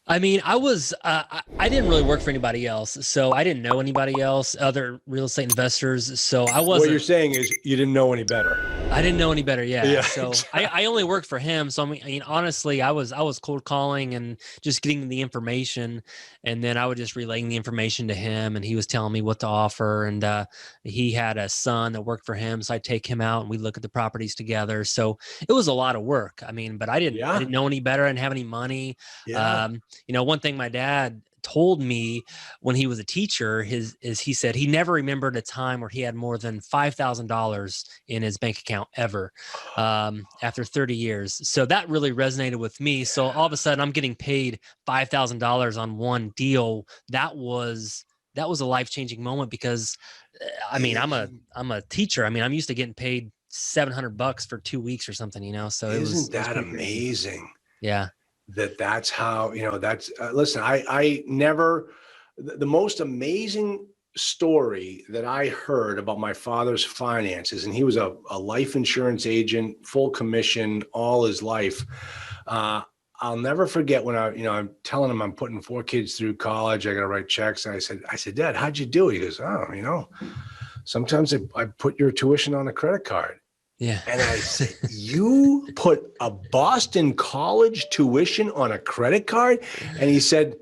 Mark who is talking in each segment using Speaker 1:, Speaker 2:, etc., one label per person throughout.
Speaker 1: I mean, I didn't really work for anybody else. So I didn't know anybody else, other real estate investors. So
Speaker 2: What you're saying is you didn't know any better.
Speaker 1: I didn't know any better. Yeah.
Speaker 2: Yeah,
Speaker 1: So I
Speaker 2: exactly.
Speaker 1: only worked for him. So I mean, honestly, I was cold calling and just getting the information. And then I would just relaying the information to him and he was telling me what to offer. And he had a son that worked for him. So I'd take him out and we look at the properties together. So it was a lot of work. I mean, but I
Speaker 2: Yeah,
Speaker 1: didn't know any better. I didn't have any money.
Speaker 2: yeah.
Speaker 1: One thing my dad told me when he was a teacher, he said he never remembered a time where he had more than $5,000 in his bank account ever after 30 years. So that really resonated with me. So all of a sudden, I'm getting paid $5,000 on one deal. That was a life-changing moment because, I mean,
Speaker 2: Isn't
Speaker 1: I'm a teacher. I mean, I'm used to getting paid $700 for 2 weeks or something, So
Speaker 2: isn't
Speaker 1: it was
Speaker 2: that
Speaker 1: pretty crazy.
Speaker 2: amazing?
Speaker 1: Yeah.
Speaker 2: That's how, that's listen, I never, the most amazing story that I heard about my father's finances, and he was a life insurance agent, full commission all his life. uh I'll never forget when I'm telling him I'm putting 4 kids through college, I got to write checks, and I said, Dad, how'd you do it? He goes, oh, sometimes I put your tuition on a credit card.
Speaker 1: Yeah.
Speaker 2: And I said, you put a Boston College tuition on a credit card? And he said,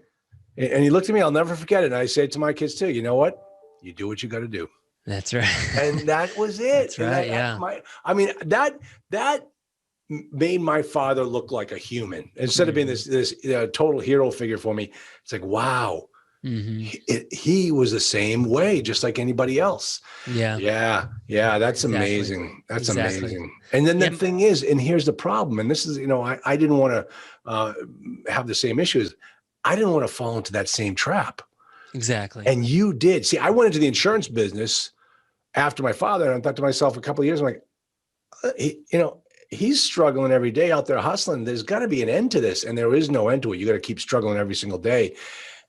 Speaker 2: and he looked at me, I'll never forget it. And I said to my kids too, you know what? You do what you got to do.
Speaker 1: That's right.
Speaker 2: And that was it.
Speaker 1: That's
Speaker 2: And
Speaker 1: right. Yeah.
Speaker 2: that made my father look like a human instead of being this total hero figure for me. It's like, wow,
Speaker 1: Hmm.
Speaker 2: he was the same way, just like anybody else.
Speaker 1: Yeah.
Speaker 2: Yeah. Yeah. That's
Speaker 1: Exactly.
Speaker 2: amazing. That's
Speaker 1: Exactly.
Speaker 2: amazing. And then the
Speaker 1: Yeah.
Speaker 2: thing is, and here's the problem, and this is, I didn't want to have the same issues. I didn't want to fall into that same trap.
Speaker 1: Exactly.
Speaker 2: And you did. See, I went into the insurance business after my father, and I thought to myself a couple of years, I'm like, he's struggling every day out there hustling. There's got to be an end to this. And there is no end to it. You got to keep struggling every single day.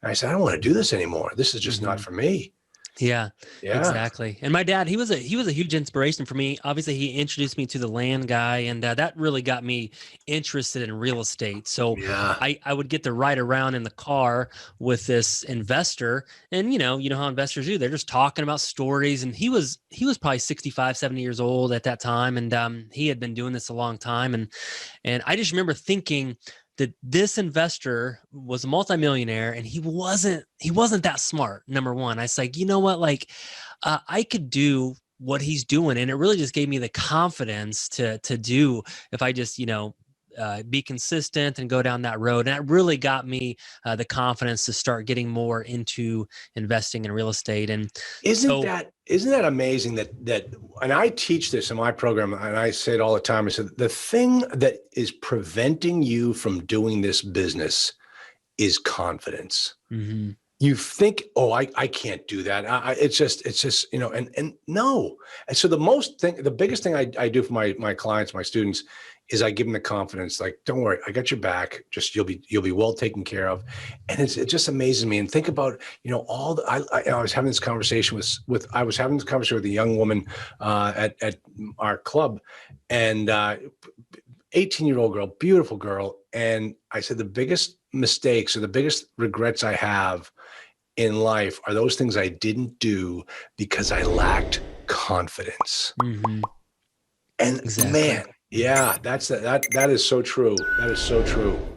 Speaker 2: And I said, I don't want to do this anymore. This is just not
Speaker 1: Hmm.
Speaker 2: for me.
Speaker 1: Yeah,
Speaker 2: Yeah.
Speaker 1: exactly. And my dad, he was a huge inspiration for me. Obviously, he introduced me to the land guy, and that really got me interested in real estate. So
Speaker 2: Yeah.
Speaker 1: I would get to ride around in the car with this investor, and you know how investors do. They're just talking about stories, and he was probably 65, 70 years old at that time, and he had been doing this a long time, and I just remember thinking that this investor was a multimillionaire and he wasn't that smart. Number one, I was like, you know what, like I could do what he's doing, and it really just gave me the confidence to do if I just be consistent and go down that road. And that really got me the confidence to start getting more into investing in real estate. And
Speaker 2: Isn't
Speaker 1: so,
Speaker 2: that isn't that amazing that and I teach this in my program, and I say it all the time. I said the thing that is preventing you from doing this business is confidence.
Speaker 1: mhm,
Speaker 2: You think, oh, I can't do that. It's just, and no. And so the biggest thing I do for my clients, my students, is I give them the confidence, like, don't worry, I got your back. Just you'll be well taken care of. And it just amazes me. And think about, all the, I was having this conversation with a young woman at our club, and 18-year-old girl, beautiful girl. And I said, the biggest mistakes or the biggest regrets I have in life are those things I didn't do because I lacked confidence.
Speaker 1: mhm,
Speaker 2: And
Speaker 1: exactly.
Speaker 2: man, yeah, that is so true. That is so true.